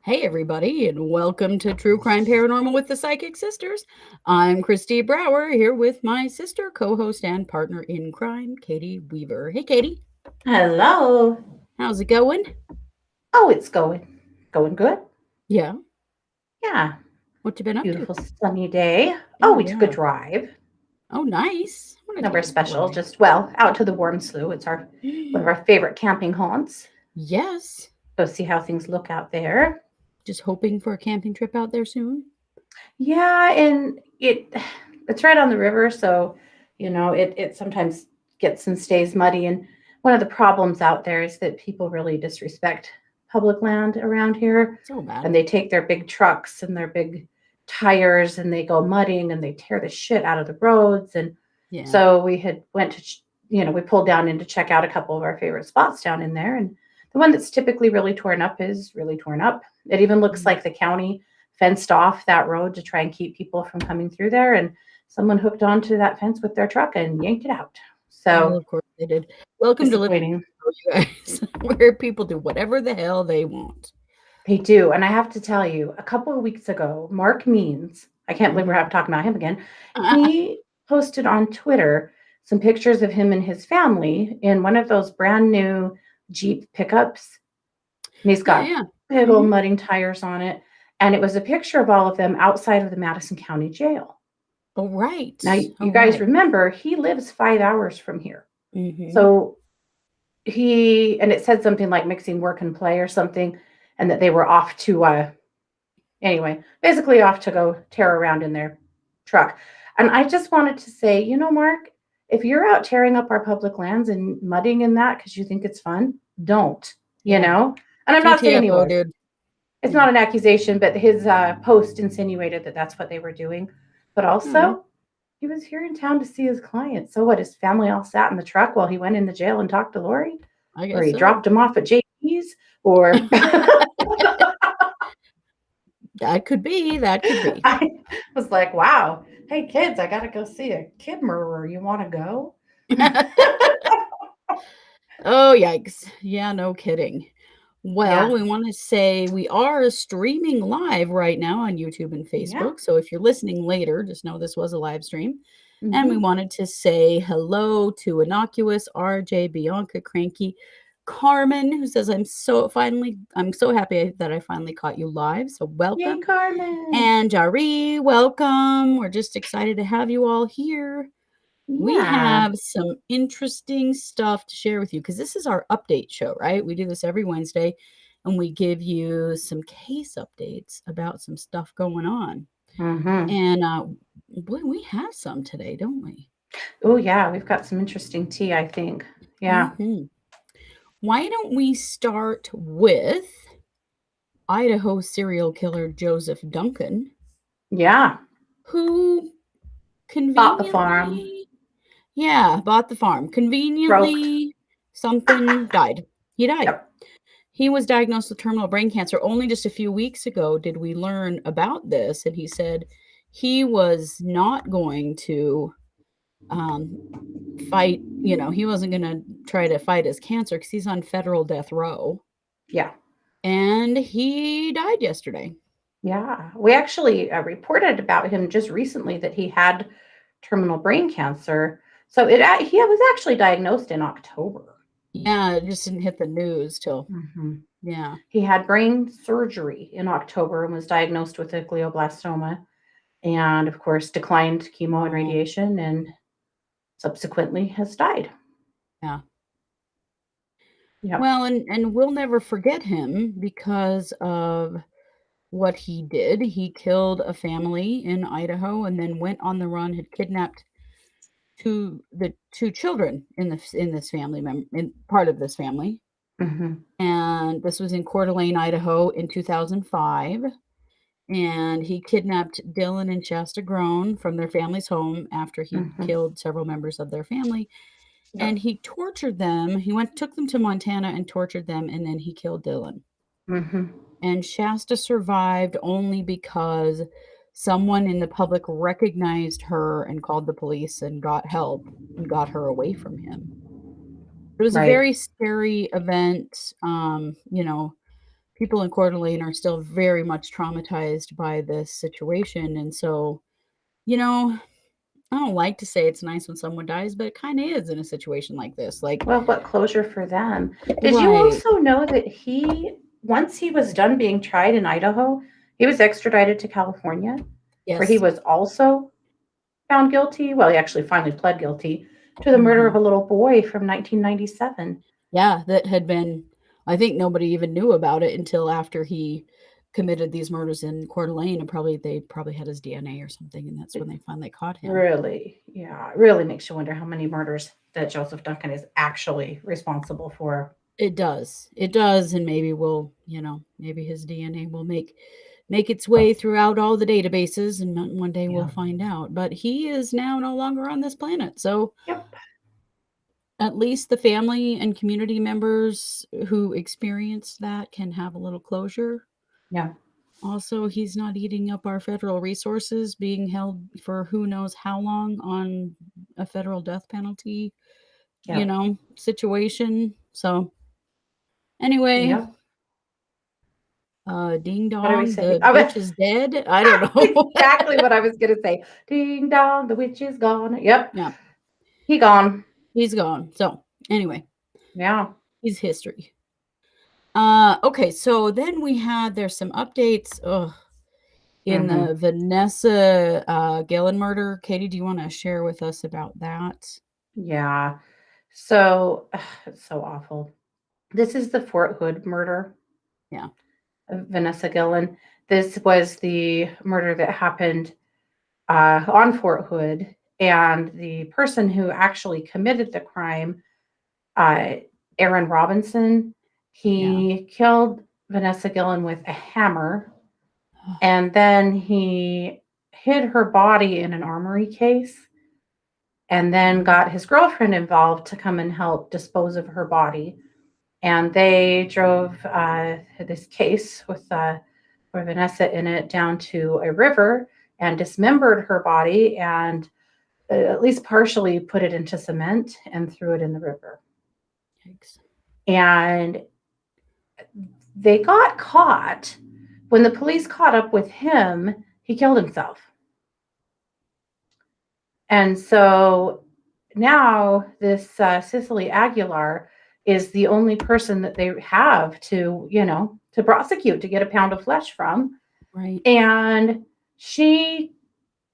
Hey, everybody, and welcome to True Crime Paranormal with the Psychic Sisters. I'm Christy Brower here with my sister, co host, and partner in crime, Katie Weaver. Hey, Katie. Hello. How's it going? Oh, it's going good. Yeah. Yeah, What you been up to? beautiful sunny day. Oh, Oh, we took a yeah. drive. Oh, nice. I want to Nowhere take a special, drive. just out to the warm slough. It's our one of our favorite camping haunts. Yes. Go see how things look out there. Just hoping for a camping trip out there soon. Yeah, and it's right on the river, so it sometimes gets and stays muddy. And one of the problems out there is that people really disrespect public land around here, So bad. and they take their big trucks and their big tires and they go mudding and they tear the shit out of the roads. And Yeah. so we had went to we pulled down in to check out a couple of our favorite spots down in there, and the one that's typically really torn up is really torn up. It even looks Mm. like the county fenced off that road to try and keep people from coming through there. And someone hooked onto that fence with their truck and yanked it out. Well, So of course they did. Welcome to living, disappointing. you guys, where people do whatever the hell they want. They do. And I have to tell you, a couple of weeks ago, Mark Means, I can't believe Mhm. we're talking about him again. He posted on Twitter some pictures of him and his family in one of those brand new Jeep pickups. And he's Yeah, got yeah. big old Mhm. mudding tires on it. And it was a picture of all of them outside of the Madison County Jail. Oh, right. Now, Oh, you guys right. remember, he lives 5 hours from here. Mhm. So and it said something like mixing work and play or something, and that they were off to, anyway, basically off to go tear around in their truck. And I just wanted to say, Mark, if you're out tearing up our public lands and mudding in that because you think it's fun, don't, you Yeah. know? And I'm not saying he GTFO, was. dude. It's Yeah. not an accusation, but his post insinuated that that's what they were doing. But Oh, also, he was here in town to see his client. So what? His family all sat in the truck while he went in the jail and talked to Lori, I or guess he so. dropped him off at JP's, or That could be. That could be. I was like, wow, hey kids, I gotta go see a kid murderer. You want to go? Oh, yikes. Yeah, no kidding. Well, Yeah, we want to say we are streaming live right now on YouTube and yeah. Facebook. So if you're listening later, just know this was a live stream. And we Hmm. wanted to say hello to Innocuous, RJ, Bianca, Cranky, Carmen, who says, I'm so happy that I finally caught you live. So Yay, welcome. Carmen. And Jari, welcome. We're just excited to have you all here. We Yeah. have some interesting stuff to share with you because this is our update show, right? We do this every Wednesday and we give you some case updates about some stuff going on. Hmm. And boy, we have some today, don't we? Oh yeah, we've got some interesting tea, I think. Yeah. Hmm. Why don't we start with Idaho serial killer Joseph Duncan, Yeah. who Bought the farm. conveniently, yeah, bought the farm. Broke. Conveniently, something died. He died. Yep. He was diagnosed with terminal brain cancer. Only just a few weeks ago did we learn about this, and he said he was not going to um, fight. He wasn't going to try to fight his cancer because he's on federal death row, Yeah. and he died yesterday. Yeah. We actually reported about him just recently that he had terminal brain cancer. So he was actually diagnosed in October. Yeah, it just didn't hit the news till Hmm. yeah. He had brain surgery in October and was diagnosed with a glioblastoma, and of course declined chemo and Oh, radiation, and subsequently has died. yeah. Yep. Well, and we'll never forget him because of what he did. He killed a family in Idaho and then went on the run, had kidnapped the two children in this family in part of this family. Hmm. And this was in Coeur d'Alene, Idaho in 2005. And he kidnapped Dylan and Shasta Grown from their family's home after he Hmm. killed several members of their family. And Yep. he tortured them. He took them to Montana and tortured them, and then he killed Dylan. Hmm. And Shasta survived only because someone in the public recognized her and called the police and got help and got her away from him. It was a Right. very scary event. people in Coeur d'Alene are still very much traumatized by this situation. And so, you know, I don't like to say it's nice when someone dies, but it kind of is in a situation like this. Like, Well, what closure for them? Did you right. also know that once he was done being tried in Idaho, he was extradited to California, where he Yes. was also found guilty? Well, he actually finally pled guilty to the murder of Hmm. a little boy from 1997. Yeah, that had been, I think nobody even knew about it until after he committed these murders in Coeur d'Alene, and they probably had his DNA or something, and that's when It they finally caught him. really, yeah, it really makes you wonder how many murders that Joseph Duncan is actually responsible for. It does. It does, and maybe maybe his DNA will make its way throughout all the databases, and one day we'll Yeah. find out. But he is now no longer on this planet, so Yep. at least the family and community members who experienced that can have a little closure. Yeah. Also, he's not eating up our federal resources, being held for who knows how long on a federal death penalty, Yep. situation. So, anyway, Yep. ding What are we dong, saying? the Oh, bitch is dead. I don't know. exactly what I was going to say. Ding dong, the witch is gone. Yep. Yeah, He gone. he's gone. So, anyway, Yeah. he's history. Okay, so then there's some updates. In Hmm. the Vanessa Guillen murder. Katie, do you want to share with us about that? Yeah. So it's so awful. This is the Fort Hood murder Yeah, of Vanessa Guillen. This was the murder that happened on Fort Hood, and the person who actually committed the crime, uh, Aaron Robinson, yeah. he killed Vanessa Guillen with a hammer, and then he hid her body in an armory case, and then Mhm. got his girlfriend involved to come and help dispose of her body. And they drove this case with Vanessa in it down to a river and dismembered her body and at least partially put it into cement and threw it in the river. Yikes. And they got caught. When the police caught up with him, he killed himself. And so now this Cecily Aguilar is the only person that they have to prosecute, to get a pound of flesh from. Right. And she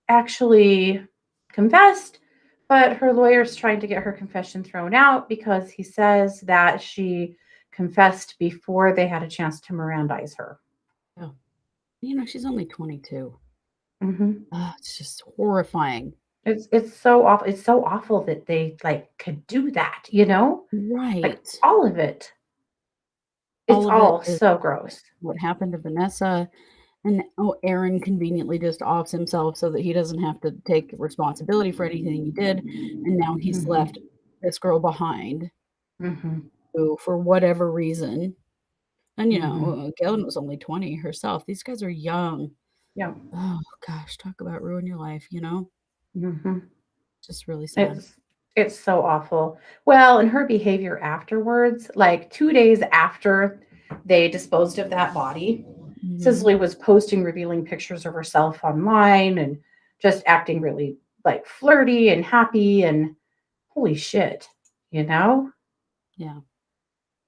actually confessed, but her lawyer's trying to get her confession thrown out because he says that she confessed before they had a chance to Mirandize her. Oh, she's only 22. Hmm. Oh, it's just horrifying. It's so awful. It's so awful that they like could do that. Like Right. all of it. It's All of it all is so gross. what happened to Vanessa. And Aaron conveniently just offs himself so that he doesn't have to take responsibility for anything he did. And now he's left Hmm. this girl behind Hmm. who, for whatever reason, and Hmm. Galen was only 20 herself. These guys are young. Yeah. Oh gosh, talk about ruin your life. Hmm. Just really sad. It's it's so awful. Well, and her behavior afterwards, like 2 days after they disposed of that body, Mhm. Cicely was posting revealing pictures of herself online and just acting really like flirty and happy and holy shit, you know? Yeah.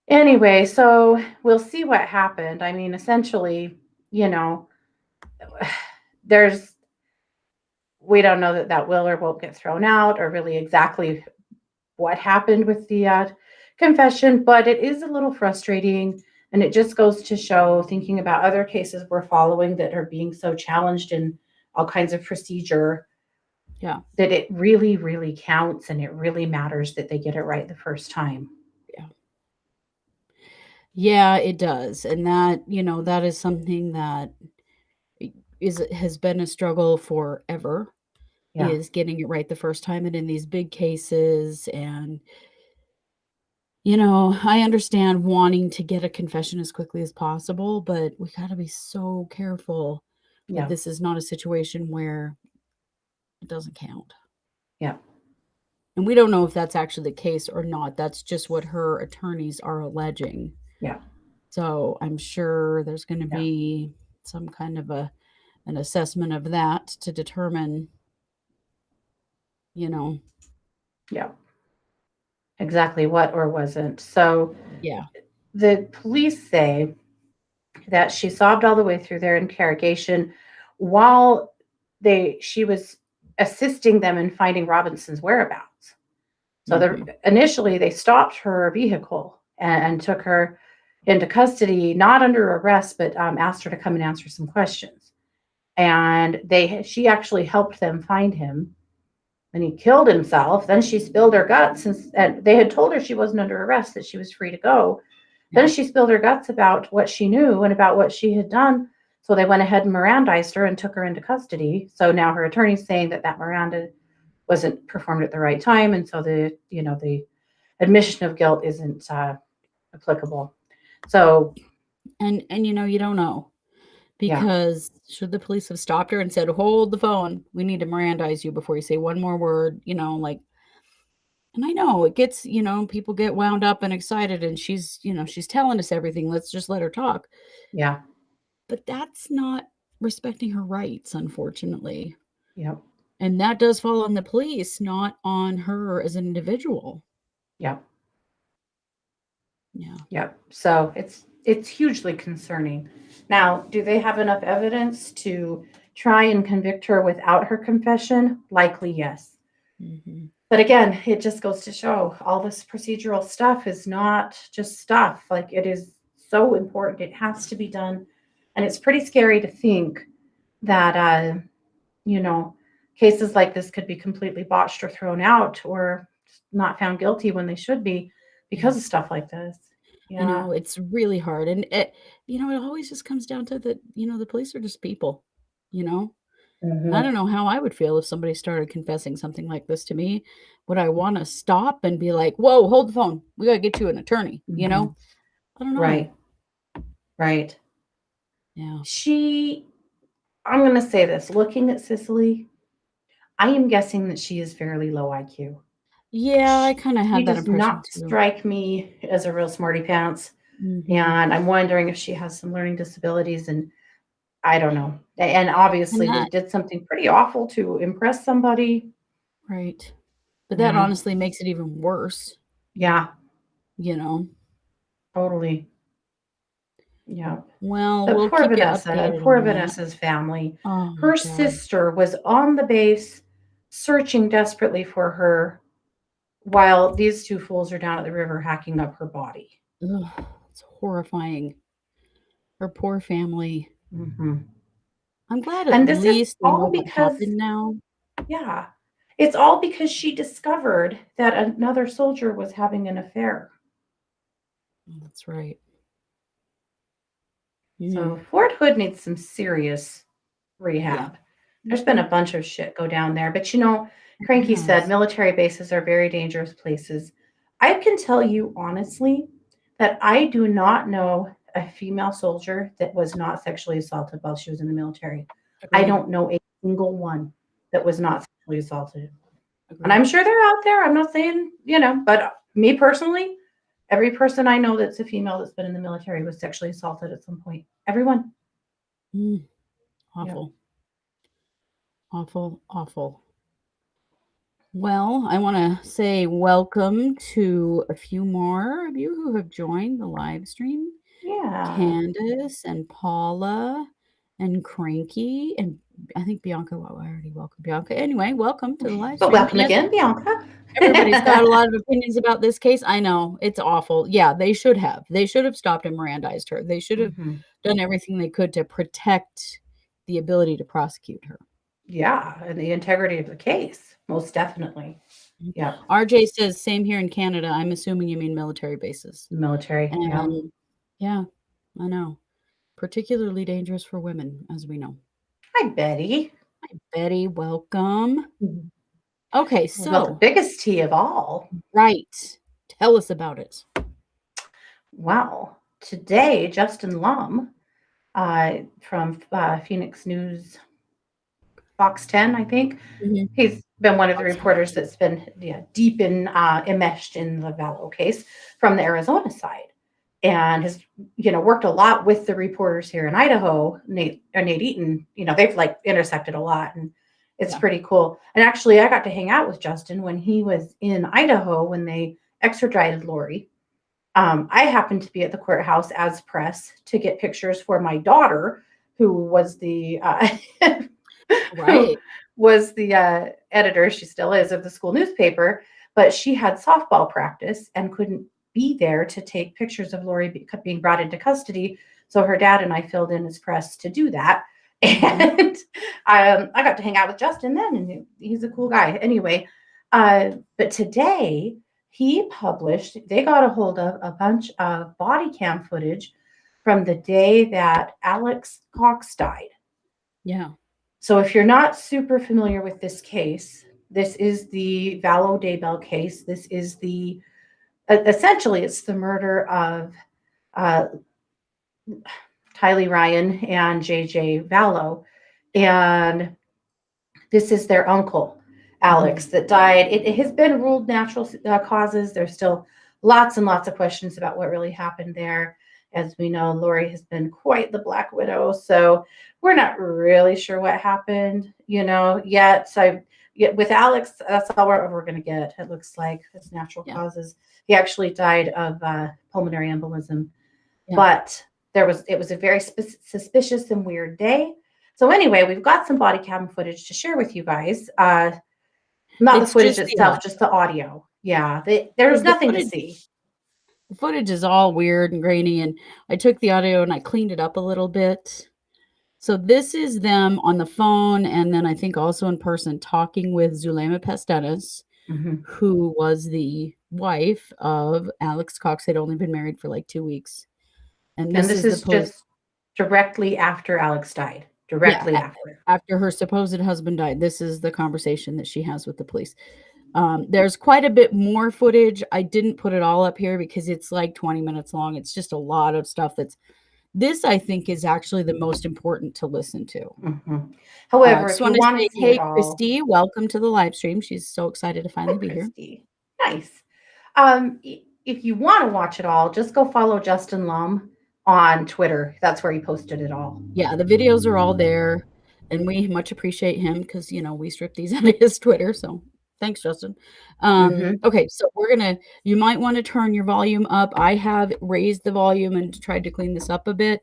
Anyway, so we'll see what happened. I mean, essentially, you know, there's we don't know that will or won't get thrown out or really exactly what happened with the confession, but it is a little frustrating. And it just goes to show, thinking about other cases we're following that are being so challenged in all kinds of procedure, Yeah. that it really, really counts and it really matters that they get it right the first time. Yeah. Yeah, it does. And that is something that has been a struggle forever, Yeah. is getting it right the first time and in these big cases. And I understand wanting to get a confession as quickly as possible, but we got to be so careful that Yeah. this is not a situation where it doesn't count. Yeah. And we don't know if that's actually the case or not. That's just what her attorneys are alleging. Yeah. So I'm sure there's going to Yeah. be some kind of an assessment of that to determine, you know, Yeah. Exactly what or wasn't. So yeah. the police say that she sobbed all the way through their interrogation while she was assisting them in finding Robinson's whereabouts. So Hmm. initially they stopped her vehicle and took her into custody, not under arrest, but asked her to come and answer some questions. And she actually helped them find him. And he killed himself. Then she spilled her guts, and they had told her she wasn't under arrest, that she was free to go. Then Yeah. she spilled her guts about what she knew and about what she had done. So they went ahead and Mirandized her and took her into custody. So now her attorney's saying that Miranda wasn't performed at the right time, and so the admission of guilt isn't applicable. So And you don't know, yeah, because should the police have stopped her and said, "Hold the phone. We need to Mirandize you before you say one more word," like, and I know it gets, people get wound up and excited, and she's telling us everything. Let's just let her talk. yeah, But that's not respecting her rights, unfortunately. yeah, And that does fall on the police, not on her as an individual. yeah, Yeah. yeah. So it's hugely concerning. Now, do they have enough evidence to try and convict her without her confession? Likely, yes. Mhm. But again, it just goes to show all this procedural stuff is not just stuff. Like, it is so important. It has to be done. And it's pretty scary to think that, you know, cases like this could be completely botched or thrown out or not found guilty when they should be Yeah. because of stuff like this. I Yeah. know, it's really hard, and it always just comes down to the police are just people, you know? And I Hmm. don't know how I would feel if somebody started confessing something like this to me. Would I wanna stop and be like, "Whoa, hold the phone. We gotta get you an attorney," you Hmm. know? I don't know. Right. Right. Yeah. I'm going to say this looking at Sicily, I am guessing that she is fairly low IQ. Yeah, I kinda She had that does impression not too. strike me as a real smarty pants. Mhm. And I'm wondering if she has some learning disabilities. And I don't know. And And obviously, they that did something pretty awful to impress somebody. right. But that Yeah. honestly makes it even worse, Yeah. you know? Totally. Yeah. Well, But we'll poor keep you Vanessa and updated poor on that. Vanessa's family. Oh my Her god. sister was on the base searching desperately for her while these two fools are down at the river hacking up her body. Ugh, it's horrifying. Her poor family. Hmm. I'm glad at And this is least they know all what because, happened now. yeah, it's all because she discovered that another soldier was having an affair. Oh, that's right. So Mm, Fort Hood needs some serious yeah. rehab. There's been Mhm. a bunch of shit go down there. But It Cranky said has. military bases are very dangerous places. I can tell you honestly that I do not know a female soldier that was not sexually assaulted while she was in the military. I Agreed. don't know a single one that was not sexually assaulted. And Agreed. I'm sure they're out there. I'm not saying, but me personally, every person I know that's a female that's been in the military was sexually assaulted at some point. Everyone. Mm, Yeah. awful. Awful. Awful. Well, I want to say welcome to a few more of you who have joined the live stream. Yeah. Candace and Paula and Cranky, and I think Bianca. Well, I already welcomed Bianca. Anyway, welcome to the live But stream. And welcome yes, again, Bianca. everybody's got a lot of opinions about this case. I know it's awful. Yeah, they should have. They should have stopped and Mirandized her. They should have Mhm. done everything they could to protect the ability to prosecute her. Yeah, and the integrity of the case, most definitely. Mhm. Yep. RJ says, same here in Canada. I'm assuming you mean military bases. Military. Yeah. And yeah, I know. Particularly dangerous for women, as we know. Hi, Betty. Betty, welcome. Mhm. Okay, What about the so, biggest tea of all? right. Tell us about it. Well, today, Justin Lum from Phoenix News, Fox 10, I think. Mhm. He's been one of the Fox reporters News. that's been deep in enmeshed in the Vallow case from the Arizona side. and has, worked a lot with the reporters here in Idaho. Nate Eaton, they've like intersected a lot, and it's Yeah. pretty cool. And actually, I got to hang out with Justin when he was in Idaho when they extradited Lori. I happened to be at the courthouse as press to get pictures for my daughter, who was the who Right. was the editor. She still is, of the school newspaper, but she had softball practice and couldn't be there to take pictures of Lori being brought into custody. So her dad and I filled in as press to do that. And I got to hang out with Justin then, and he's a cool guy. Anyway, but today they got a hold of a bunch of body cam footage from the day that Alex Cox died. Yeah. So if you're not super familiar with this case, this is the Vallow Daybell case. This is essentially it's the murder of uh, Tylee Ryan and JJ Vallow. And this is their uncle, Alex, that died. It has been ruled natural causes. There's still lots and lots of questions about what really happened there. As we know, Lori has been quite the Black Widow, so we're not really sure what happened, yet. So with Alex, that's all we're going to get. It looks like it's natural causes. He actually died of pulmonary embolism, but it was a very suspicious and weird day. So anyway, we've got some body cam footage to share with you guys. Not the footage itself, just the audio. Yeah, there was nothing to see. The footage is all weird and grainy, and I took the audio and I cleaned it up a little bit. So this is them on the phone, and then I think also in person, talking with Zulema Pastenes, who was the wife of Alex Cox. They'd only been married for like 2 weeks. And this is just directly after Alex died. After her supposed husband died. This is the conversation that she has with the police. There's quite a bit more footage. I didn't put it all up here because it's like 20 minutes long. It's just a lot of stuff this I think is actually the most important to listen to. However, if you want to see it all, Christy, welcome to the live stream. She's so excited to finally be here. Nice. If you want to watch it all, just go follow Justin Lum on Twitter. That's where he posted it all. Yeah, the videos are all there, and we much appreciate him because we stripped these out of his Twitter. So thanks, Justin. Okay, so you might want to turn your volume up. I have raised the volume and tried to clean this up a bit,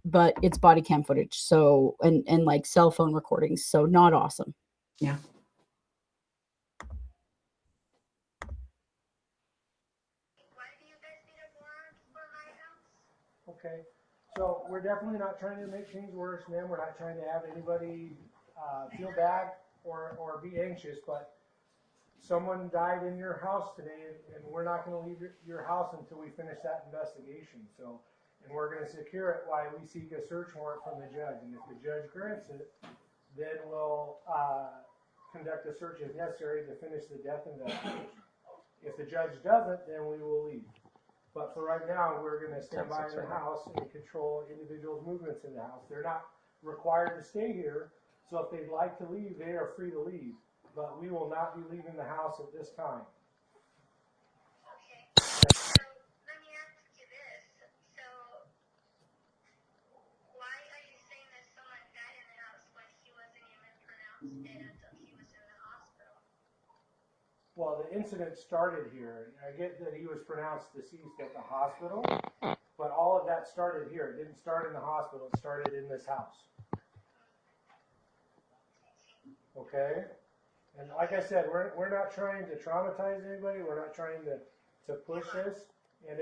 but it's body cam footage, so and like cell phone recordings, so not awesome. Yeah. Okay, so we're definitely not trying to make things worse, ma'am. We're not trying to have anybody feel bad or be anxious, but someone died in your house today, and we're not going to leave your house until we finish that investigation. So, and we're going to secure it while we seek a search warrant from the judge. And if the judge grants it, then we'll conduct a search if necessary to finish the death investigation. If the judge doesn't, then we will leave. But for right now, we're going to stand by in the house and control individuals' movements in the house. They're not required to stay here, so if they'd like to leave, they are free to leave. But we will not be leaving the house at this time. Okay. So let me ask you this. So why are you saying that someone died in the house when he wasn't even pronounced dead until he was in the hospital? Well, the incident started here. I get that he was pronounced deceased at the hospital, but all of that started here. It didn't start in the hospital. It started in this house. Okay? And like I said, we're not trying to traumatize anybody. We're not trying to push this. And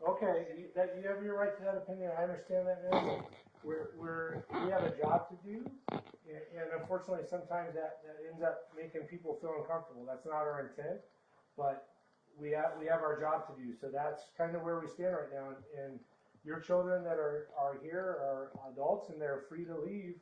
okay, you have your right to that opinion. I understand that, man. We have a job to do, and unfortunately, sometimes that ends up making people feel uncomfortable. That's not our intent, but we have our job to do. So that's kind of where we stand right now. And your children that are here are adults, and they're free to leave.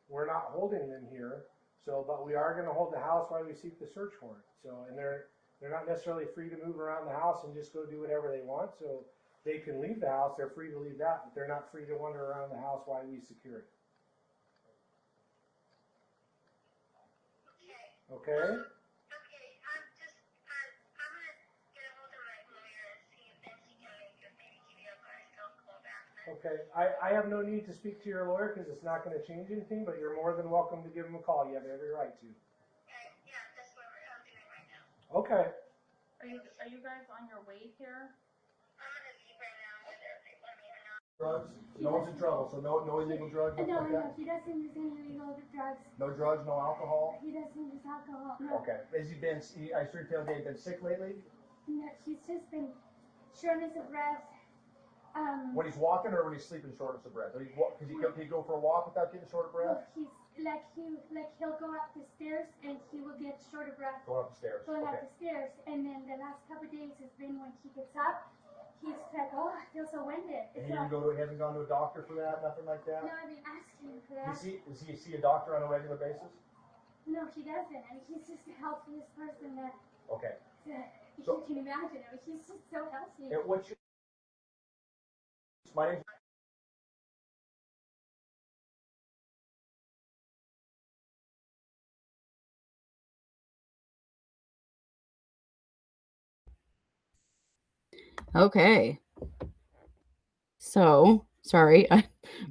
We're not holding them here. So, but we are going to hold the house while we seek the search warrant. So, and they're not necessarily free to move around the house and just go do whatever they want. So they can leave the house. They're free to leave that, but they're not free to wander around the house while we secure it. Okay? Okay, I'm gonna get a hold of my lawyer and see if he can make a video Okay, I have no need to speak to your lawyer because it's not going to change anything, but you're more than welcome to give him a call. You have every right to. Okay, yeah, that's what I'm doing right now. Okay. Are you guys on your way here? I'm gonna leave right now because they want me to know. Drugs? No one's in trouble, so no illegal drugs, nothing like that? He doesn't use any illegal drugs. No drugs, no alcohol? He doesn't use alcohol. No. Okay. Has he been, I heard the other day, been sick lately? No, he's just been shortness of breath. When he's walking or when he's sleeping, shortness of breath? Can he go for a walk without getting short of breath? He's he'll go up the stairs and he will get short of breath. Going up the stairs. Going Okay. up the stairs, and then the last couple of days has been when he gets up, he's like, oh, I feel so winded. And he hasn't gone to a doctor for that, nothing like that? No, I've been asking him for that. Does he see a doctor on a regular basis? No, he doesn't. I mean, he's just the healthiest person that Okay. you So- can imagine. I mean, he's just so healthy. And what's your... My name's... Okay. So, sorry.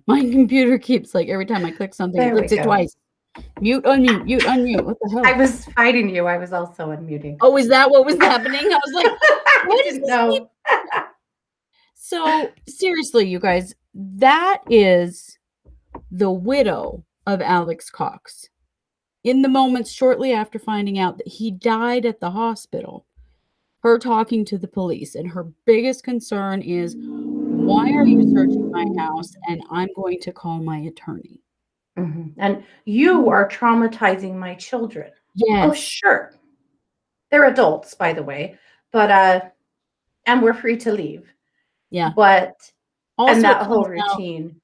My computer keeps like every time I click something, There it we clicks it go. twice. Mute, unmute, mute, unmute. What the hell? I was fighting you. I was also unmuting. Oh, is that what was happening? I was like, I is didn't this know. so seriously, you guys, that is the widow of Alex Cox. In the moments shortly after finding out that he died at the hospital, her talking to the police, and her biggest concern is, why are you searching my house? And I'm going to call my attorney. Mhm. And you are traumatizing my children. Yes. Oh, sure. They're adults, by the way, but and we're free to leave. Yeah. But Also, and it that whole comes out- routine.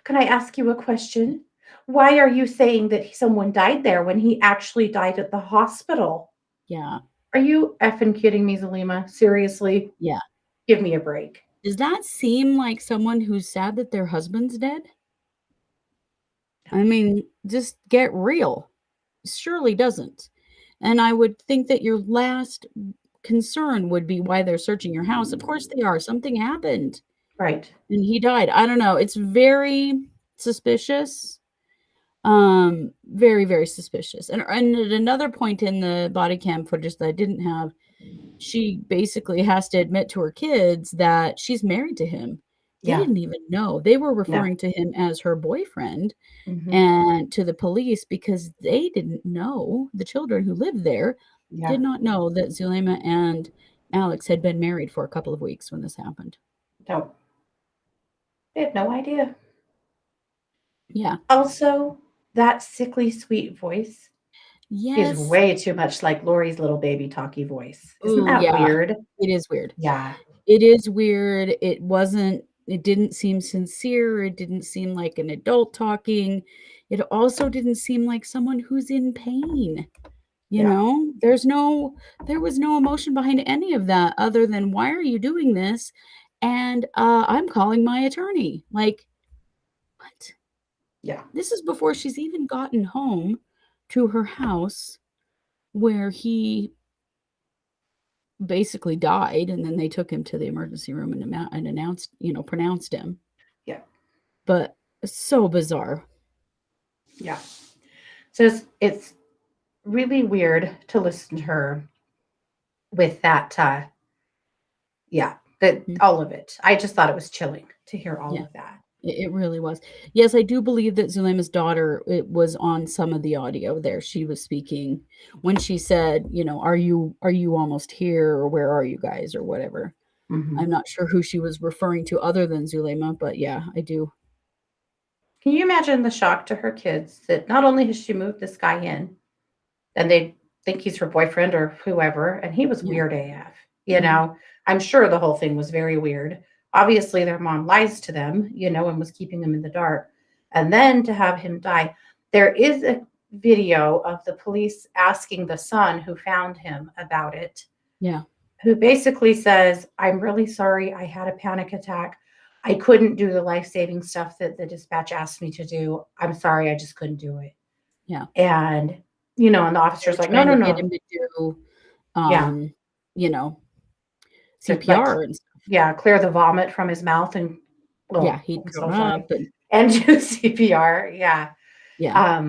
Can I ask you a question? Why are you saying that someone died there when he actually died at the hospital? yeah. Are you effing kidding me, Zulima? Seriously? Yeah. Give me a break. Does that seem like someone who's sad that their husband's dead? I mean, just get real. Surely doesn't. And I would think that your last concern would be why they're searching your house. Of course they are. Something happened Right. and he died. I don't know. It's very suspicious. Very, very suspicious. And at another point in the body cam footage that I didn't have, she basically has to admit to her kids that she's married to him. They Yeah. didn't even know. They were referring to him as her boyfriend Mhm. and to the police because they didn't know, the children who lived there Yeah. did not know that Zulema and Alex had been married for a couple of weeks when this happened. No. They had no idea. Yeah. Also, that sickly sweet voice Yes. is way too much like Lori's little baby talkie voice. Isn't Ooh, that yeah. weird? It is weird. Yeah. It is weird. It didn't seem sincere. It didn't seem like an adult talking. It also didn't seem like someone who's in pain. You Yeah. know, there was no emotion behind any of that other than, why are you doing this? And I'm calling my attorney. Like, what? Yeah. This is before she's even gotten home to her house where he basically died, and then they took him to the emergency room and announced, pronounced him. Yeah. But so bizarre. Yeah. So it's really weird to listen to her with that. All of it. I just thought it was chilling to hear all Yeah. of that. It really was. Yes, I do believe that Zulema's daughter, it was on some of the audio there. She was speaking when she said, are you almost here, or where are you guys, or whatever. Mhm. I'm not sure who she was referring to other than Zulema, but yeah, I do. Can you imagine the shock to her kids that not only has she moved this guy in, and they think he's her boyfriend or whoever, and he was Yeah. weird AF. Mhm. I'm sure the whole thing was very weird. Obviously, their mom lies to them, and was keeping them in the dark. And then to have him die. There is a video of the police asking the son who found him about it, Yeah. who basically says, I'm really sorry. I had a panic attack. I couldn't do the life-saving stuff that the dispatch asked me to do. I'm sorry. I just couldn't do it. Yeah. And, and the They officer's were like, no, trying no, to get no. him to do, Yeah. you know, To, CPR and stuff. yeah, clear the vomit from his mouth and Well, Yeah, he'd I'm so gone sorry. up and And do CPR. Yeah. yeah,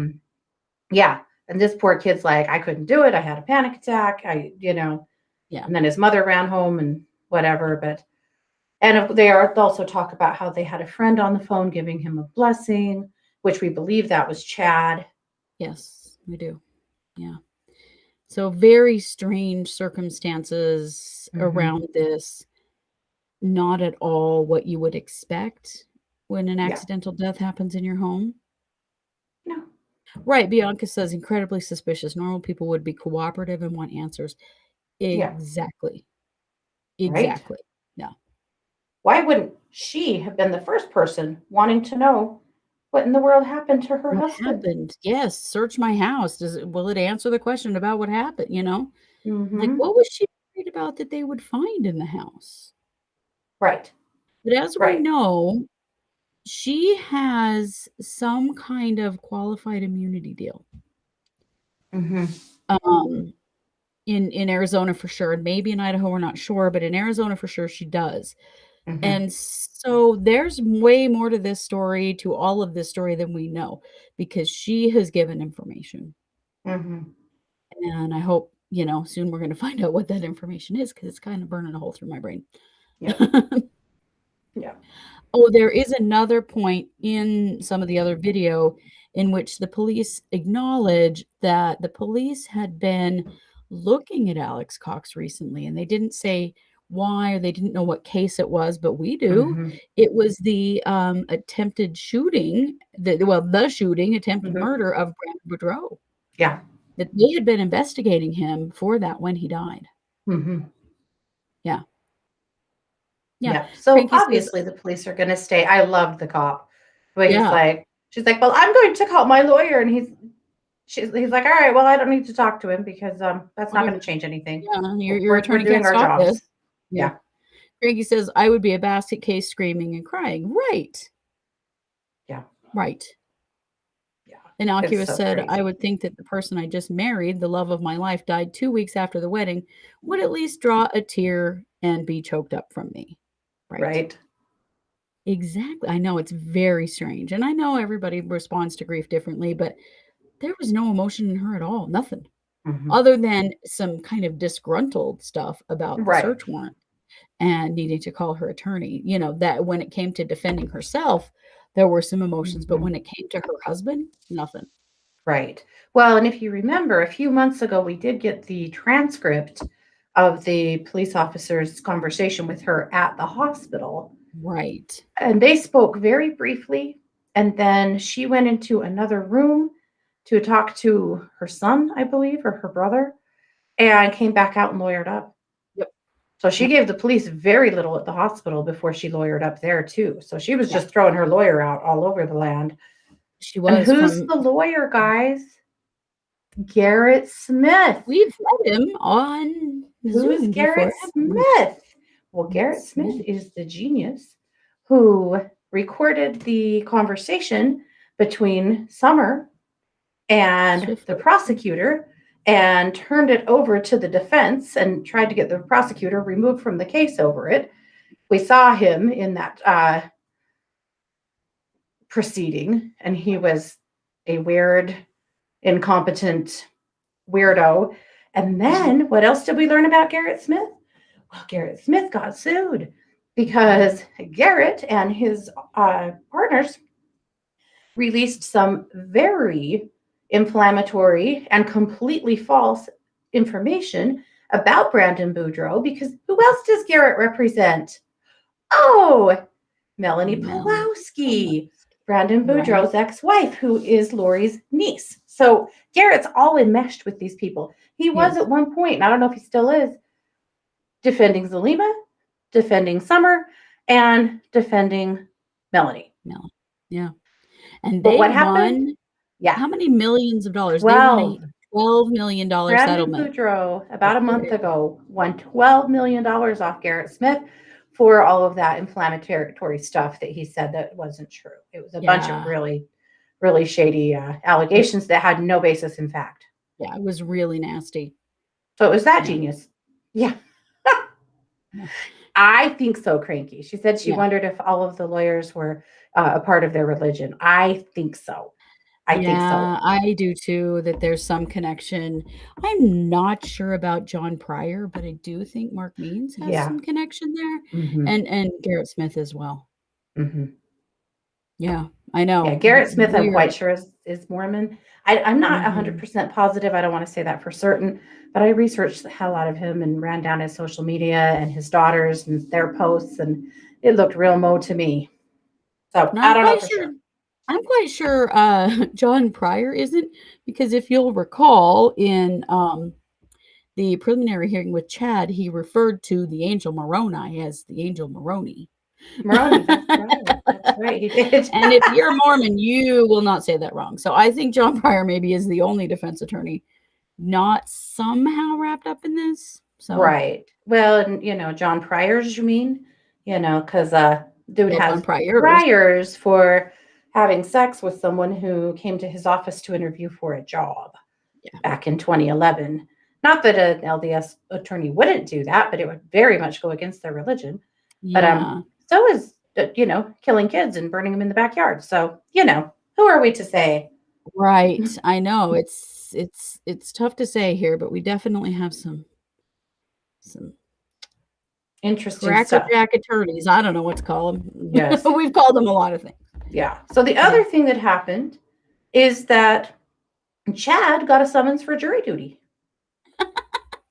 Yeah. And this poor kid's like, I couldn't do it. I had a panic attack. yeah, And then his mother ran home and whatever. And they also talk about how they had a friend on the phone giving him a blessing, which we believe that was Chad. yes, we do. Yeah. So very strange circumstances around this. Not at all what you would expect when an Yeah. accidental death happens in your home. No. Right, Bianca says incredibly suspicious. Normal people would be cooperative and want answers. Yeah. Exactly. Right. Exactly. Yeah. Why wouldn't she have been the first person wanting to know what in the world happened to her What husband? happened? Yes, search my house. Will it answer the question about what happened, you know? Like, Mm-hmm. what was she worried about that they would find in the house? Right. But as we Right. know, she has some kind of qualified immunity deal. Mm-hmm. Um, in Arizona for sure, and maybe in Idaho, we're not sure, but in Arizona for sure she does. Mm-hmm. And so there's way more to this story, to all of this story than we know, because she has given information. Mm-hmm. And I hope, soon we're gonna find out what that information is, because it's kind of burning a hole through my brain. Yep. Yeah. Oh, there is another point in some of the other video in which the police acknowledge that the police had been looking at Alex Cox recently, and they didn't say why, or they didn't know what case it was, but we do. Mm-hmm. It was the attempted shooting, the shooting, attempted Mm-hmm. murder of Brandon Boudreaux. Yeah. That they had been investigating him for that when he died. Mm-hmm. Yeah. Yeah. Yeah. So Cranky says, obviously the police are going to stay. I loved the cop, but yeah. she's like, well, I'm going to call my lawyer, and he's like, all right, well, I don't need to talk to him because that's not going to change anything. Yeah, your We're attorney doing can't our stop this. jobs. Yeah. Yeah. Cranky says, I would be a basket case screaming and crying. Right. Yeah. Right. Yeah. Innocuous It's so said, I crazy. would think that the person I just married, the love of my life, died 2 weeks after the wedding, would at least draw a tear and be choked up from me. Right. Exactly. I know it's very strange. And I know everybody responds to grief differently, but there was no emotion in her at all. Nothing. Mm-hmm. Other than some kind of disgruntled stuff about the Right. search warrant and needing to call her attorney. That when it came to defending herself, there were some emotions, but Mm-hmm. when it came to her husband, nothing. Right. Well, and if you remember, a few months ago, we did get the transcript of the police officer's conversation with her at the hospital. Right. And they spoke very briefly. And then she went into another room to talk to her son, I believe, or her brother, and came back out and lawyered up. Yep. So she Yep. gave the police very little at the hospital before she lawyered up there, too. So she was Yeah. just throwing her lawyer out all over the land. She And was who's the lawyer, guys? Garrett Smith. we've had him on Who's Zoom before, Garrett haven't we? Smith? Well, Garrett Garrett Smith Smith. is the genius who recorded the conversation between Summer and the Swiftly. prosecutor and turned it over to the defense and tried to get the prosecutor removed from the case over it. We saw him in that proceeding, and he was a weird, incompetent weirdo. And then what else did we learn about Garrett Smith? Well, Garrett Smith got sued because Garrett and his partners released some very inflammatory and completely false information about Brandon Boudreaux, because who else does Garrett represent? Oh, Melanie Pulowski, Brandon Boudreaux's ex-wife, who is Lori's niece. So Garrett's all enmeshed with these people. He was at one point, and I don't know if he still is, defending Zelima, defending Summer, and defending Melanie. Yeah. And But they what happened? won Yeah. how many millions of dollars? They won a $12 million Brandon settlement. Boudreaux, about a month ago, won $12 million off Garrett Smith for all of that inflammatory stuff that he said that wasn't true. It was a bunch of really, really shady allegations that had no basis in fact. Yeah, it was really nasty. So it was that genius. Yeah. I think so, Cranky. She said she Yeah. wondered if all of the lawyers were a part of their religion. I think so. I think so. Yeah, I do too, that there's some connection. I'm not sure about John Pryor, but I do think Mark Means has Yeah. some connection there, Hmm. and Garrett Smith as well. Hmm. Yeah, I Yeah, know. Garrett Smith, I'm Weird. quite sure is Mormon. I'm not Mhm. 100% positive. I don't want to say that for certain, but I researched the hell out of him and ran down his social media and his daughters and their posts, and it looked real Mo to me. So And I I'm don't know quite for sure sure. I'm quite sure John Pryor isn't, because if you'll recall in the preliminary hearing with Chad, he referred to the angel Moroni as the angel Moroni. Moroni, that's right. That's right. He did. And if you're Mormon, you will not say that wrong. So I think John Pryor maybe is the only defense attorney not somehow wrapped up in this. So Right. Well, and John Pryor's, you mean? Because dude yeah, John has Pryor's. priors for having sex with someone who came to his office to interview for a job Yeah. back in 2011. Not that an LDS attorney wouldn't do that, but it would very much go against their religion. But Yeah. so is killing kids and burning them in the backyard. So who are we to say? Right. I know. It's tough to say here, but we definitely have some Interesting stuff. crackerjack attorneys. I don't know what to call them. Yes. We've called them a lot of things. Yeah. So the Yeah. other thing that happened is that Chad got a summons for jury duty.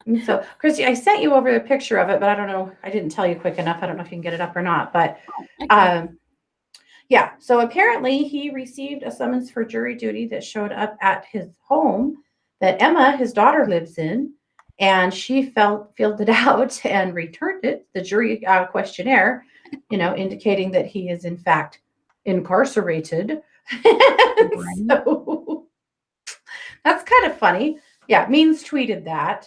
And so, Christy, I sent you over the picture of it, but I don't know. I didn't tell you quick enough. I don't know if you can get it up or not. But Okay. yeah, so apparently he received a summons for jury duty that showed up at his home that Emma, his daughter, lives in. And she filled it out and returned it, the jury questionnaire, indicating that he is in fact incarcerated. Right. So that's kind of funny. Yeah, Means tweeted that.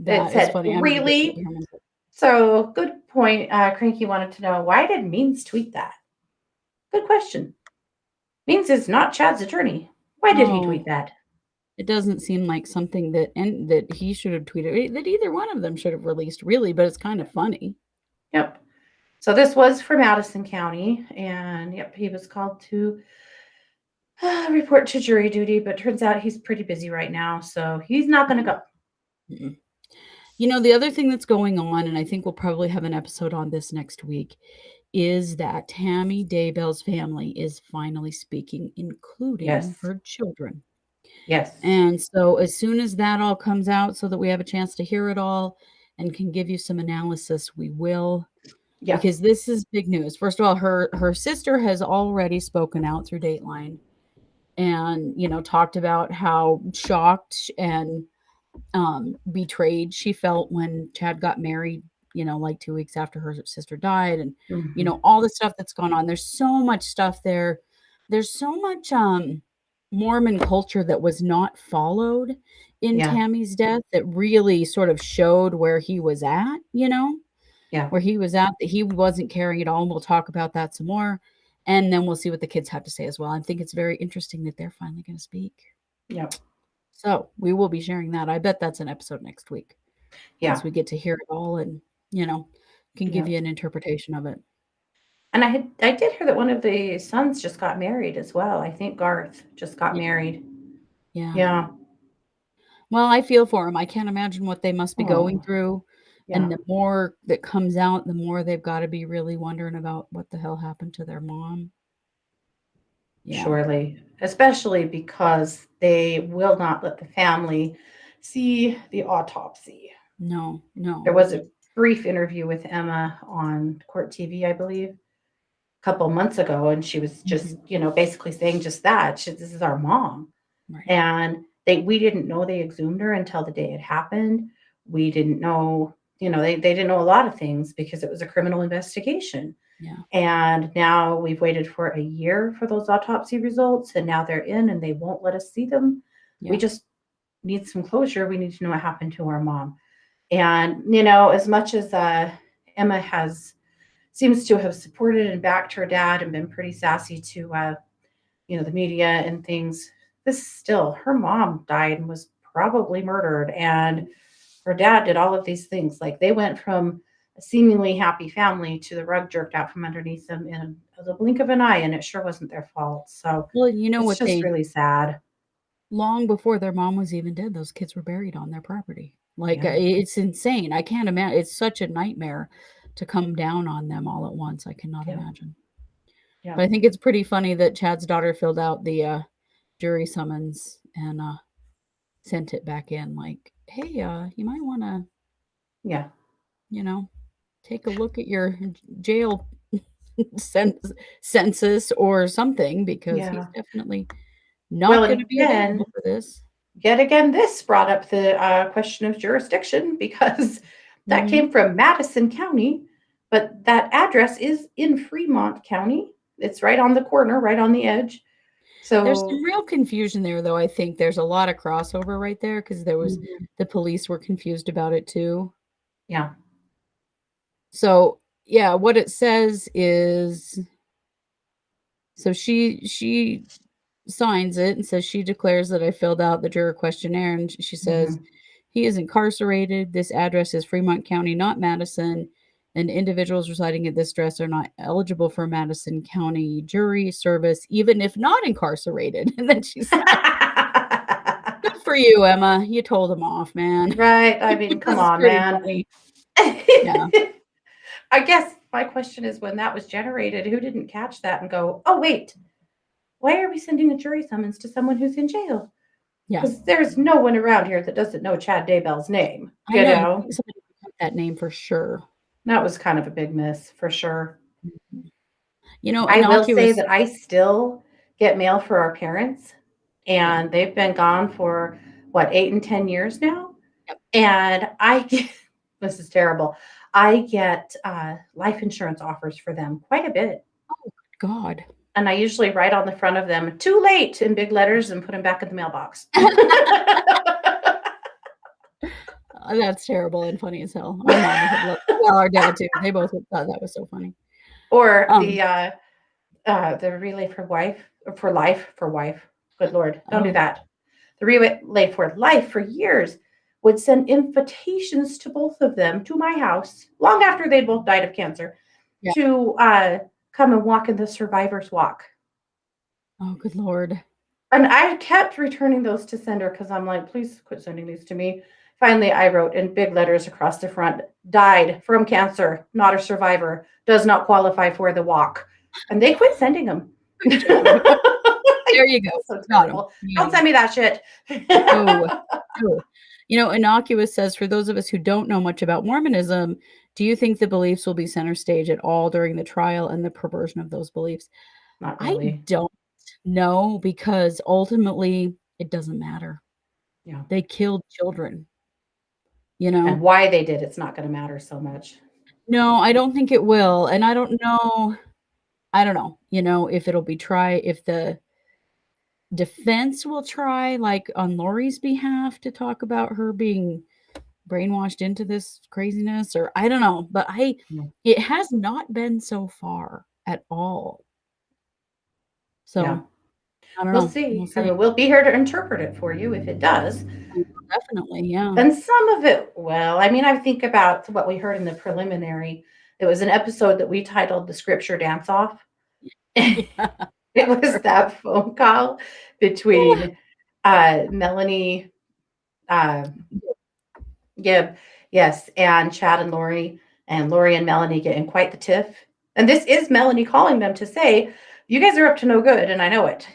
It That is said, funny. I'm gonna get really? him. So good point. Cranky wanted to know, why did Means tweet that? Good question. Means is not Chad's attorney. Why did he tweet No, that? it doesn't seem like something that he should have tweeted, that either one of them should have released, really, but it's kind of funny. Yep. So this was for Madison County, and yep, he was called to report to jury duty, but turns out he's pretty busy right now, so he's not going to go. Mm-mm. The other thing that's going on, and I think we'll probably have an episode on this next week, is that Tammy Daybell's family is finally speaking, including Yes. her children. Yes. And so as soon as that all comes out so that we have a chance to hear it all and can give you some analysis, we will, Yeah. because this is big news. First of all, her sister has already spoken out through Dateline and, talked about how shocked and betrayed she felt when Chad got married, like 2 weeks after her sister died, and Mhm. all the stuff that's gone on. There's so much stuff there. There's so much Mormon culture that was not followed in Yeah. Tammy's death that really sort of showed where he was at, Yeah. where he was at, that he wasn't caring at all. And we'll talk about that some more. And then we'll see what the kids have to say as well. I think it's very interesting that they're finally going to speak. Yep. So we will be sharing that. I bet that's an episode next week Yeah. as we get to hear it all and, can give Yeah. you an interpretation of it. And I did hear that one of the sons just got married as well. I think Garth just got married. Yeah. Yeah. Well, I feel for them. I can't imagine what they must be going Oh. through. Yeah. And the more that comes out, the more they've got to be really wondering about what the hell happened to their mom. Yeah. Surely, especially because they will not let the family see the autopsy. No, There no. was a brief interview with Emma on Court TV, I believe, a couple months ago, and she was just, Mhm. basically saying just that. This is our mom. Right. And we didn't know they exhumed her until the day it happened. We didn't know, they didn't know a lot of things because it was a criminal investigation. Yeah. And now we've waited for a year for those autopsy results, and now they're in and they won't let us see them. We Yeah. just need some closure. We need to know what happened to our mom. And, as much as Emma seems to have supported and backed her dad and been pretty sassy to, the media and things, this still, her mom died and was probably murdered. And her dad did all of these things. Like, they went from a seemingly happy family to the rug jerked out from underneath them in the blink of an eye, and it sure wasn't their fault. So Well, you know it's what just really sad. long before their mom was even dead, those kids were buried on their property. Like, Yeah. it's insane. I can't imagine. It's such a nightmare to come down on them all at once. I cannot Yeah. imagine. Yeah. But I think it's pretty funny that Chad's daughter filled out the jury summons and sent it back in. Like, hey, you might want to, Yeah. take a look at your jail census or something, because he's Yeah. definitely Well, not going to and be available for this. yet again, this brought up the question of jurisdiction because that Mhm. came from Madison County, but that address is in Fremont County. It's right on the corner, right on the edge. There's So, some real confusion there, though. I think there's a lot of crossover right there, because Mhm. the police were confused about it too. Yeah. So, yeah, what it says is, so she signs it and says she declares that I filled out the juror questionnaire, and she says Mhm. he is incarcerated. This address is Fremont County, not Madison, and individuals residing at this address are not eligible for Madison County jury service, even if not incarcerated. And then she said, "Good for you, Emma. You told him off, man." Right. I mean, come This is on, pretty man. funny. Yeah. I guess my question is, when that was generated, who didn't catch that and go, oh, wait, why are we sending a jury summons to someone who's in jail? Yeah. Because there's no one around here that doesn't know Chad Daybell's name. I know. You think somebody would put that name for sure. That was kind of a big miss for sure. I will say Innocuous. that I still get mail for our parents, Yeah. and they've been gone for what, 8 and 10 years now. Yep. And I get, this is terrible. I get life insurance offers for them quite a bit. Oh, God. And I usually write on the front of them, too late, in big letters, and put them back in the mailbox. That's terrible and funny as hell. Our mom would love, well, our dad too. They both thought that was so funny. Or the relay for wife. Good Lord, don't do Oh. that. The relay for life for years would send invitations to both of them to my house long after they both died of cancer, Yeah. to come and walk in the survivor's walk. Oh, good Lord. And I kept returning those to sender because I'm like, please quit sending these to me. Finally, I wrote in big letters across the front, died from cancer, not a survivor, does not qualify for the walk. And they quit sending them. There you go. So Got 'em. terrible. Don't send me that shit. Oh. Innocuous says, for those of us who don't know much about Mormonism, do you think the beliefs will be center stage at all during the trial and the perversion of those beliefs? Not I really. don't know, because ultimately it doesn't matter. Yeah. They killed children, And why they did it's not going to matter so much. No, I don't think it will. And I don't know, if it'll be if the defense will try, like, on Lori's behalf, to talk about her being brainwashed into this craziness, or I don't know, but Yeah. it has not been so far at all. So, Yeah. I don't We'll know. see. We'll I see. mean, we'll be here to interpret it for you if it does. Definitely, yeah. And some of it, well, I mean, I think about what we heard in the preliminary. It was an episode that we titled The Scripture Dance Off. Yeah. It was that phone call between Melanie Gibb, yes, and Chad and Lori and Melanie get in quite the tiff. And this is Melanie calling them to say, you guys are up to no good, and I know it,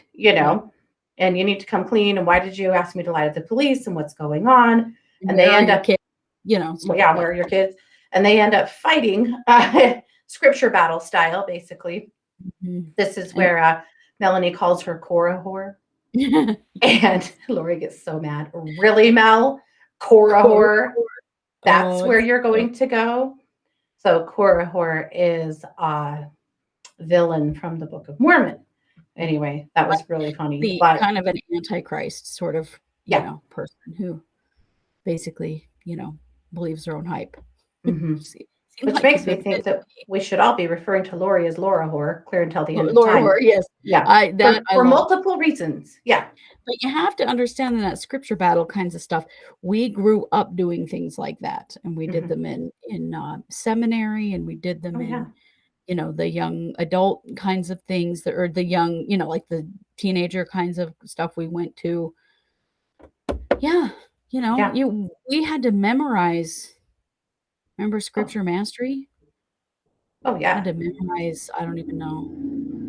and you need to come clean, and why did you ask me to lie to the police, and what's going on? And they end up, kids? yeah, where are your kids? And they end up fighting scripture battle style, basically. Mhm. This is where Melanie calls her Cora whore. And Lori gets so mad. Really, Mel? Cora whore? That's where you're going to go? So Cora whore is a villain from the Book of Mormon. Anyway, that was really funny. But kind of an antichrist sort of, person who basically, believes their own hype. Mhm. Seems Which like makes a me good think fit. that we should all be referring to Lori as Laura Whore, clear until the end of Laura time. Horror, yes. Yeah. I For love. multiple reasons. Yeah. But you have to understand in that scripture battle kinds of stuff, we grew up doing things like that, and we did Mhm. them in seminary, and we did them Oh, yeah. in, the young adult kinds of things that or the young, like the teenager kinds of stuff we went to. Yeah, Yeah. we had to memorize. Remember scripture mastery? Oh, Had yeah. to memorize, I don't even know.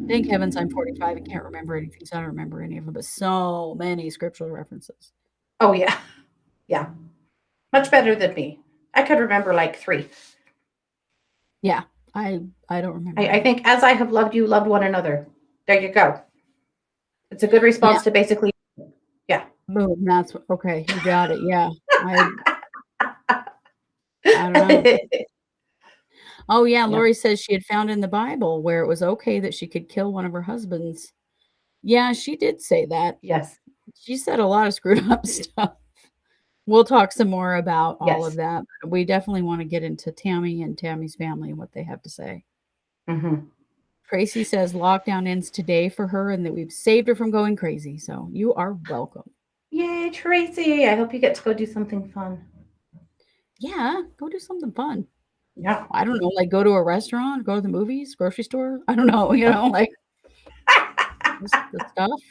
Thank heavens I'm 45 and can't remember anything, so I don't remember any of them, but so many scriptural references. Oh, yeah. Yeah. Much better than me. I could remember like 3. Yeah, I don't remember I any. think as I have loved you, loved one another. There you go. It's a good Yeah, response to basically, yeah. boom, okay, you got it, yeah. I don't know. Oh, yeah, Yeah. Lori says she had found in the Bible where it was okay that she could kill one of her husbands. Yeah, she did say that. Yes. She said a lot of screwed up stuff. We'll talk some more about all of Yes. that. We definitely wanna get into Tammy and Tammy's family and what they have to say. Mm-hmm. Tracy says lockdown ends today for her and that we've saved her from going crazy, so you are welcome. Yay, Tracy. I hope you get to go do something fun. Yeah, go do something fun. Yeah. I don't know, like go to a restaurant, go to the movies, grocery store. I don't know, like just the stuff.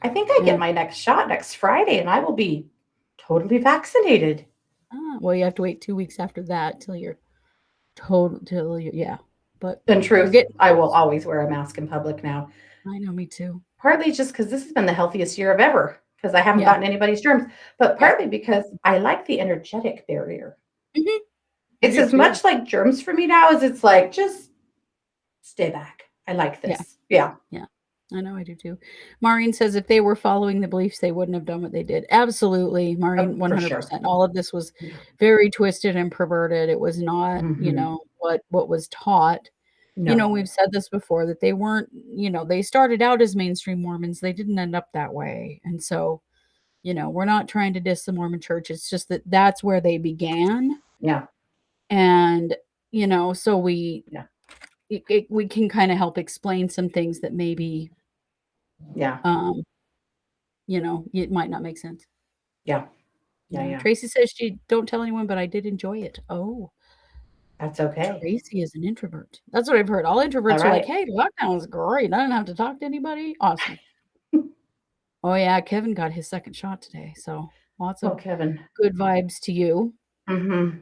I think I Yeah. get my next shot next Friday and I will be totally vaccinated. Well, you have to wait 2 weeks after that till you're yeah. But In we're truth, getting I will close. always wear a mask in public now. I know, me too. Partly just because this has been the healthiest year of ever because I haven't Yeah. gotten anybody's germs, but Yeah. partly because I like the energetic barrier. Mhm. I It's do as too. much like germs for me now as it's like, just stay back. I like Yeah. this. Yeah. Yeah. I know, I do too. Maureen says if they were following the beliefs, they wouldn't have done what they did. Absolutely, Maureen, For sure. 100%. All of this was very twisted and perverted. It was not, Mhm. what was taught. No. We've said this before that they weren't, they started out as mainstream Mormons. They didn't end up that way. And so, we're not trying to diss the Mormon church. It's just that that's where they began. Yeah. And, so we Yeah. we can kind of help explain some things that maybe Yeah. it might not make sense. Yeah. Yeah. Yeah. Yeah. Tracy says she don't tell anyone, but I did enjoy it. Oh, That's okay. Tracy is an introvert. That's what I've heard. All All introverts are like, right. hey, lockdown's great. I don't have to talk to anybody. Awesome. Oh yeah, Kevin got his second shot today. So lots Oh, of Kevin. good vibes to you. Mm-hmm.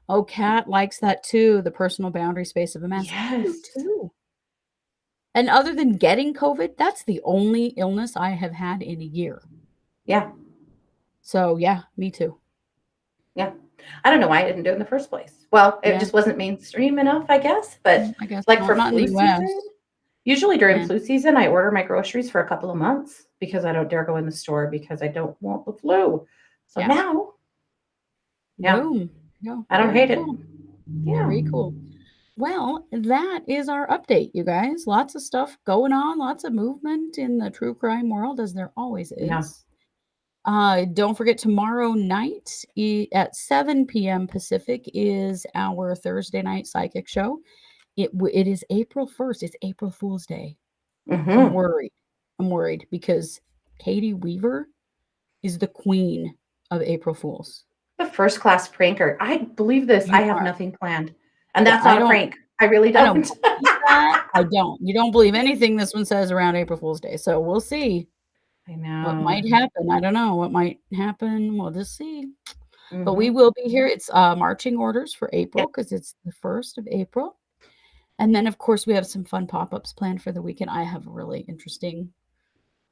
Oh, Kat likes that too, the personal boundary space of a mask. I do Yes. too. And other than getting COVID, that's the only illness I have had in a year. Yeah. So yeah, me too. Yeah. I don't know why I didn't do it in the first place. Well, it Yeah. just wasn't mainstream enough, I guess. But I guess like for not in the flu US. season, usually during Yeah. flu season, I order my groceries for a couple of months because I don't dare go in the store because I don't want the flu. So Yeah. now, yeah, Boom. Yeah. I don't Very hate cool. it. Yeah. Very cool. Well, that is our update, you guys. Lots of stuff going on, lots of movement in the true crime world, as there always Yeah. is. Don't forget tomorrow night at 7 p.m. Pacific is our Thursday night psychic show. It is April 1st. It's April Fool's Day. I'm Mm-hmm. worried. I'm worried because Katie Weaver is the queen of April Fools. The first class pranker. I believe this. You I have are. nothing planned. And Yeah, that's not a prank. I really I don't don't. believe that. I don't. You don't believe anything this one says around April Fool's Day. So we'll see I what know. might happen. I don't know what might happen. We'll just see. But we Mm-hmm. will be here. It's marching orders for Yeah. April because it's the 1st of April. And then, of course, we have some fun pop-ups planned for the weekend. I have a really interesting,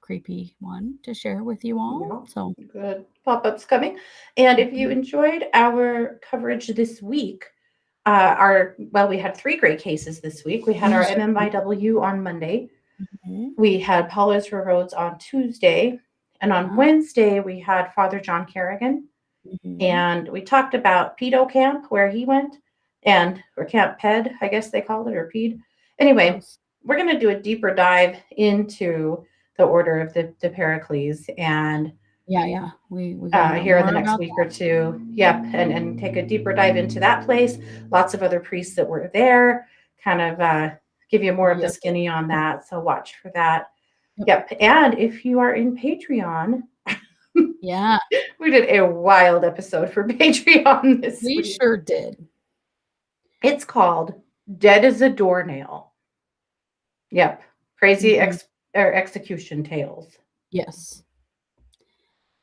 creepy one to share with you all. Yeah. So Good pop-ups coming. And if you enjoyed our coverage this week, we had 3 great cases this week. We had our MMIW on Monday. Mhm. We had Paul Ezra Rhodes on Tuesday. And on Wednesday, we had Father John Kerrigan. Mhm. And we talked about pedo camp where he went or Camp Ped, I guess they called it, or Ped. Anyway, Close. we're going to do a deeper dive into the order of the Pericles and Yeah. We gotta know here in the more next about week or two. Yep, and take a deeper dive into that place. Lots of other priests that were there, kind of give you more of the Yep. skinny on that. So watch for that. Yep. Yep, and if you are in Patreon, Yeah, we did a wild episode for Patreon this we week. sure did. It's called "Dead as a Doornail." Yep, crazy Mhm. execution tales. Yes.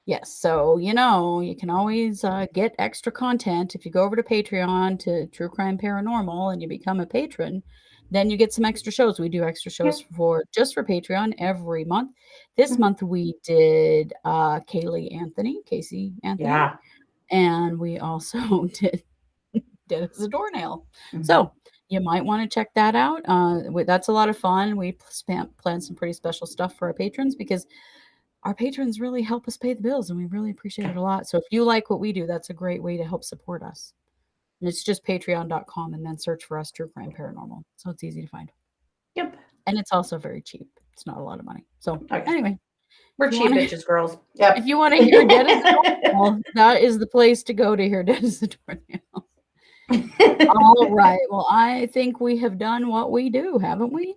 Yes. So, you know, you can always get extra content if you go over to Patreon to True Crime Paranormal and you become a patron. Then you get some extra shows. We do extra shows Yep. for just for Patreon every month. This Mhm. month we did Casey Anthony, Yeah. and we also did Dead as a Doornail. Mhm. So you might want to check that out. That's a lot of fun. We plan some pretty special stuff for our patrons because our patrons really help us pay the bills, and we really appreciate it a lot. So if you like what we do, that's a great way to help support us. And it's just patreon.com and then search for us, True Crime Paranormal. So it's easy to find. Yep. And it's also very cheap. It's not a lot of money. So Oh, yeah. anyway, We're if you cheap want to bitches, girls. Yep. if you want to hear Dead as a Doornail, that is the place to go to hear Dead as a Doornail. All right. Well, I think we have done what we do, haven't we?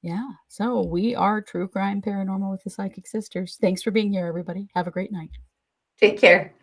Yeah. So we are True Crime Paranormal with the Psychic Sisters. Thanks for being here, everybody. Have a great night. Take care.